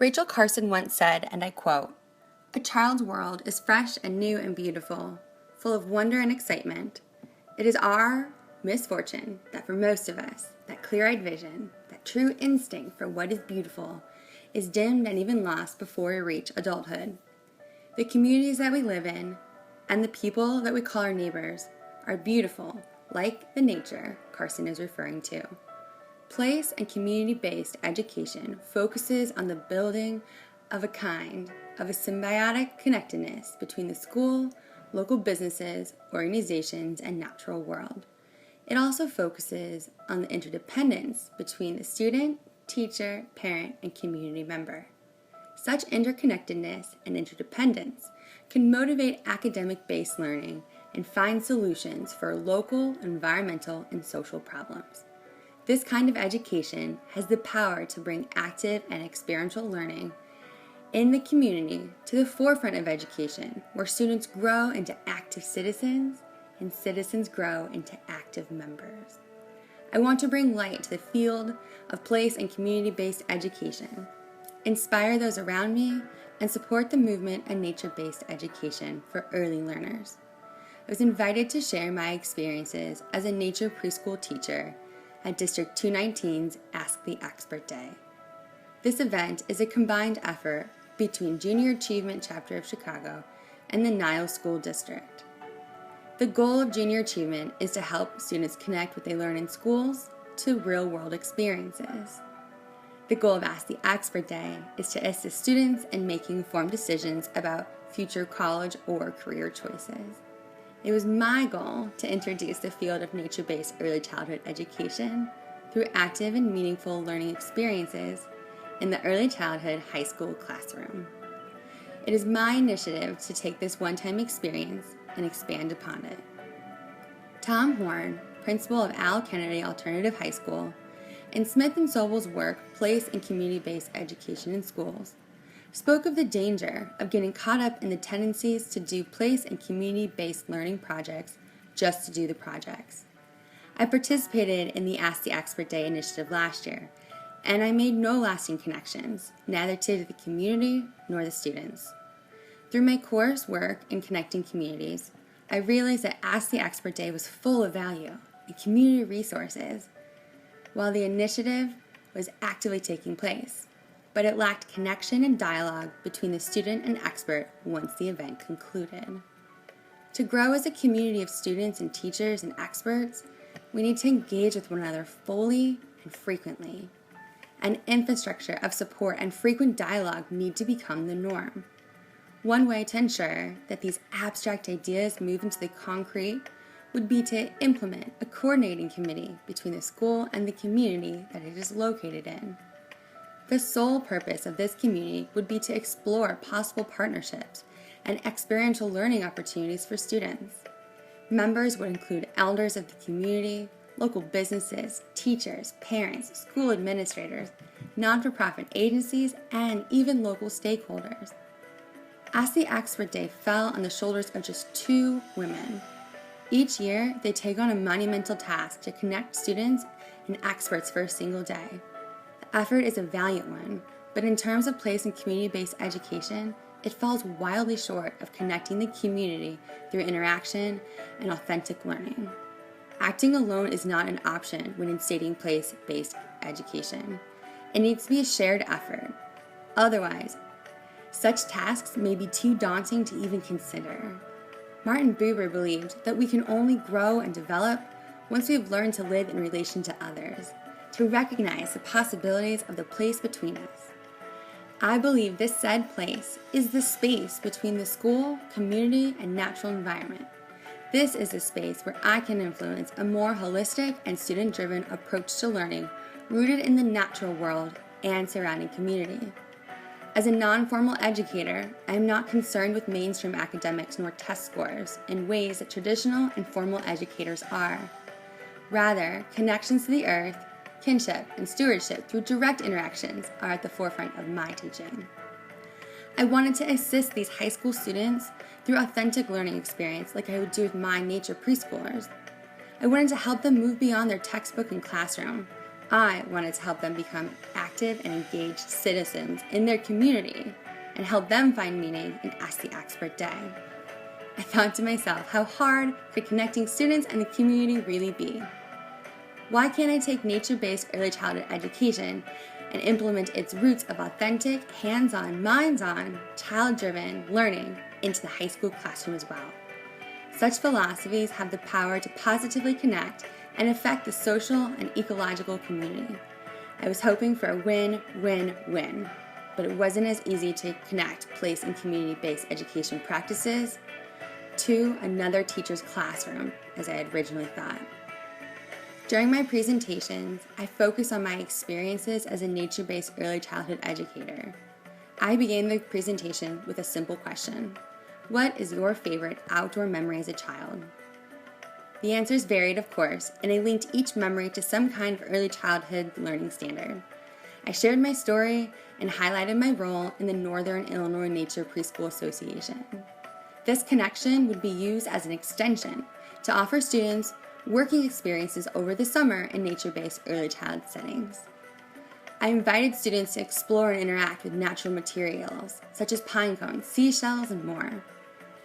Rachel Carson once said, and I quote, "A child's world is fresh and new and beautiful, full of wonder and excitement. It is our misfortune that for most of us, that clear-eyed vision, that true instinct for what is beautiful, is dimmed and even lost before we reach adulthood. The communities that we live in and the people that we call our neighbors are beautiful, like the nature Carson is referring to. Place and community-based education focuses on the building of a symbiotic connectedness between the school, local businesses, organizations, and natural world. It also focuses on the interdependence between the student, teacher, parent, and community member. Such interconnectedness and interdependence can motivate academic-based learning and find solutions for local, environmental, and social problems. This kind of education has the power to bring active and experiential learning in the community to the forefront of education, where students grow into active citizens and citizens grow into active members. I want to bring light to the field of place and community-based education, inspire those around me, and support the movement of nature-based education for early learners. I was invited to share my experiences as a nature preschool teacher at District 219's Ask the Expert Day. This event is a combined effort between Junior Achievement Chapter of Chicago and the Niles School District. The goal of Junior Achievement is to help students connect what they learn in schools to real-world experiences. The goal of Ask the Expert Day is to assist students in making informed decisions about future college or career choices. It was my goal to introduce the field of nature-based early childhood education through active and meaningful learning experiences in the early childhood high school classroom. It is my initiative to take this one-time experience and expand upon it. Tom Horn, principal of Al Kennedy Alternative High School, and Smith & Sobel's work, Place and Community-Based Education in Schools, spoke of the danger of getting caught up in the tendencies to do place and community-based learning projects just to do the projects. I participated in the Ask the Expert Day initiative last year, and I made no lasting connections, neither to the community nor the students. Through my course work in connecting communities, I realized that Ask the Expert Day was full of value and community resources, while the initiative was actively taking place, but it lacked connection and dialogue between the student and expert once the event concluded. To grow as a community of students and teachers and experts, we need to engage with one another fully and frequently. An infrastructure of support and frequent dialogue need to become the norm. One way to ensure that these abstract ideas move into the concrete would be to implement a coordinating committee between the school and the community that it is located in. The sole purpose of this community would be to explore possible partnerships and experiential learning opportunities for students. Members would include elders of the community, local businesses, teachers, parents, school administrators, non-for-profit agencies, and even local stakeholders. Ask the Expert Day fell on the shoulders of just 2 women. Each year, they take on a monumental task to connect students and experts for a single day. The effort is a valiant one, but in terms of place and community-based education, it falls wildly short of connecting the community through interaction and authentic learning. Acting alone is not an option when instating place-based education. It needs to be a shared effort. Otherwise, such tasks may be too daunting to even consider. Martin Buber believed that we can only grow and develop once we have learned to live in relation to others, to recognize the possibilities of the place between us. I believe this said place is the space between the school, community, and natural environment. This is a space where I can influence a more holistic and student-driven approach to learning rooted in the natural world and surrounding community. As a non-formal educator, I am not concerned with mainstream academics nor test scores in ways that traditional and formal educators are. Rather, connections to the earth, kinship, and stewardship through direct interactions are at the forefront of my teaching. I wanted to assist these high school students through authentic learning experience like I would do with my nature preschoolers. I wanted to help them move beyond their textbook and classroom, I wanted to help them become active and engaged citizens in their community and help them find meaning in Ask the Expert Day. I thought to myself, how hard could connecting students and the community really be? Why can't I take nature-based early childhood education and implement its roots of authentic, hands-on, minds-on, child-driven learning into the high school classroom as well? Such philosophies have the power to positively connect and affect the social and ecological community. I was hoping for a win-win-win, but it wasn't as easy to connect place and community-based education practices to another teacher's classroom as I had originally thought. During my presentations, I focus on my experiences as a nature-based early childhood educator. I began the presentation with a simple question: what is your favorite outdoor memory as a child? The answers varied, of course, and I linked each memory to some kind of early childhood learning standard. I shared my story and highlighted my role in the Northern Illinois Nature Preschool Association. This connection would be used as an extension to offer students working experiences over the summer in nature-based early childhood settings. I invited students to explore and interact with natural materials, such as pine cones, seashells, and more.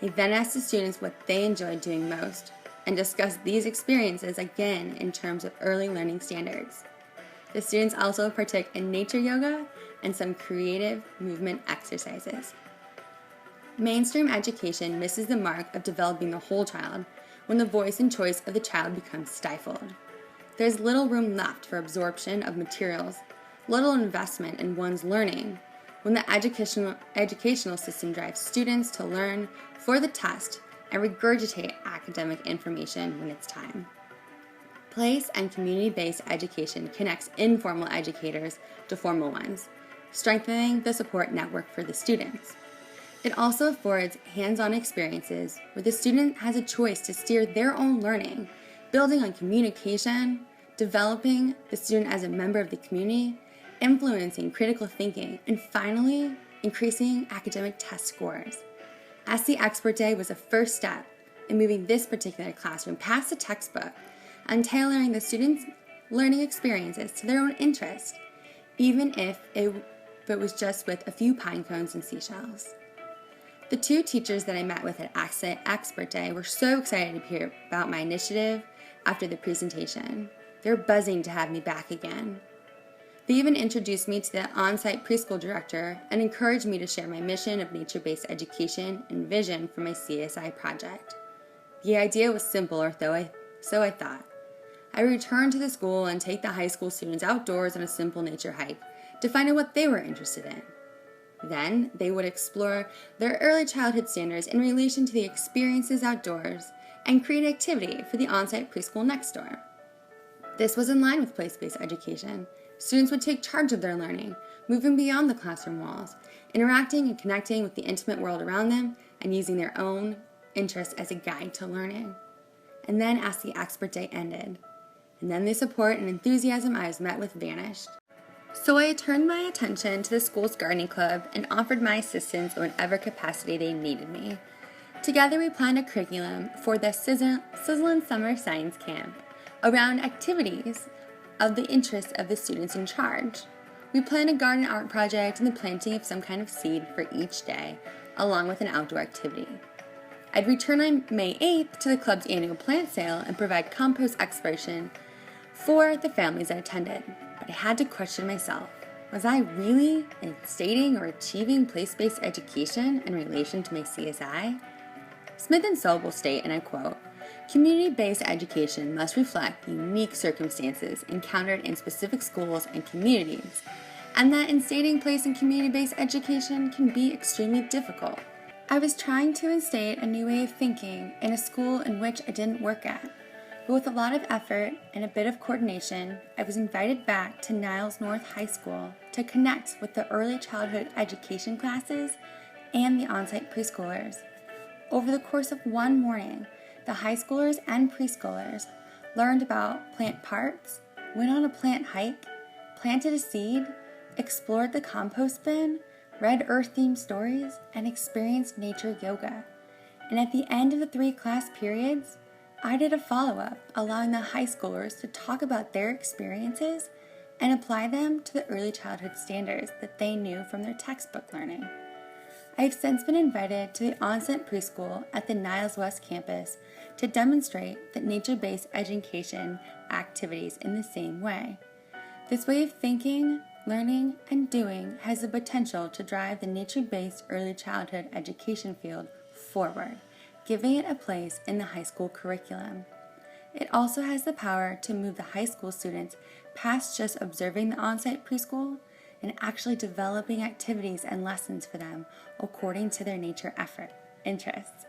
I then asked the students what they enjoyed doing most, and discussed these experiences again in terms of early learning standards. The students also partook in nature yoga and some creative movement exercises. Mainstream education misses the mark of developing the whole child when the voice and choice of the child becomes stifled. There's little room left for absorption of materials, little investment in one's learning, when the educational system drives students to learn for the test and regurgitate academic information when it's time. Place and community-based education connects informal educators to formal ones, strengthening the support network for the students. It also affords hands-on experiences where the student has a choice to steer their own learning, building on communication, developing the student as a member of the community, influencing critical thinking, and finally, increasing academic test scores. Ask the Expert Day was a first step in moving this particular classroom past the textbook and tailoring the students' learning experiences to their own interest, even if it was just with a few pine cones and seashells. The two teachers that I met with at Ask the Expert Day were so excited to hear about my initiative after the presentation. They were buzzing to have me back again. They even introduced me to the on-site preschool director and encouraged me to share my mission of nature-based education and vision for my CSI project. The idea was simple, so I thought. I would return to the school and take the high school students outdoors on a simple nature hike to find out what they were interested in. Then they would explore their early childhood standards in relation to the experiences outdoors and create activity for the on-site preschool next door. This was in line with place-based education. Students would take charge of their learning, moving beyond the classroom walls, interacting and connecting with the intimate world around them, and using their own interests as a guide to learning. And then Ask the Expert Day ended. And then the support and enthusiasm I was met with vanished. So I turned my attention to the school's gardening club and offered my assistance in whatever capacity they needed me. Together we planned a curriculum for the Sizzlin' Summer Science Camp around activities of the interest of the students in charge. We planned a garden art project and the planting of some kind of seed for each day, along with an outdoor activity. I'd return on May 8th to the club's annual plant sale and provide compost exploration for the families that attended. But I had to question myself. Was I really stating or achieving place-based education in relation to my CSI? Smith and Sobel state, and I quote, "Community-based education must reflect the unique circumstances encountered in specific schools and communities, and that instating place and community-based education can be extremely difficult." I was trying to instate a new way of thinking in a school in which I didn't work at, but with a lot of effort and a bit of coordination, I was invited back to Niles North High School to connect with the early childhood education classes and the on-site preschoolers. Over the course of one morning, the high schoolers and preschoolers learned about plant parts, went on a plant hike, planted a seed, explored the compost bin, read earth-themed stories, and experienced nature yoga. And at the end of the 3 class periods, I did a follow-up, allowing the high schoolers to talk about their experiences and apply them to the early childhood standards that they knew from their textbook learning. I have since been invited to the on-site preschool at the Niles West campus to demonstrate that nature-based education activities in the same way. This way of thinking, learning, and doing has the potential to drive the nature-based early childhood education field forward, giving it a place in the high school curriculum. It also has the power to move the high school students past just observing the on-site preschool and actually developing activities and lessons for them according to their nature interests.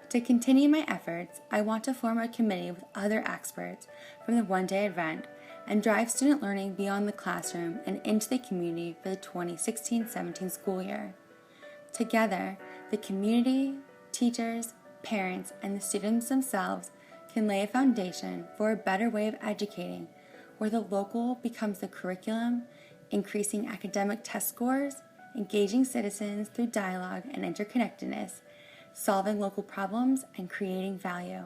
To continue my efforts, I want to form a committee with other experts from the one-day event and drive student learning beyond the classroom and into the community for the 2016-17 school year. Together, the community, teachers, parents, and the students themselves can lay a foundation for a better way of educating, where the local becomes the curriculum, increasing academic test scores, engaging citizens through dialogue and interconnectedness, solving local problems, and creating value.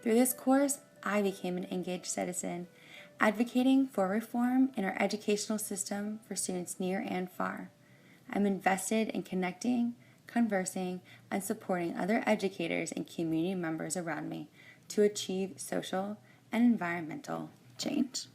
Through this course, I became an engaged citizen, advocating for reform in our educational system for students near and far. I'm invested in connecting, conversing, and supporting other educators and community members around me to achieve social and environmental change.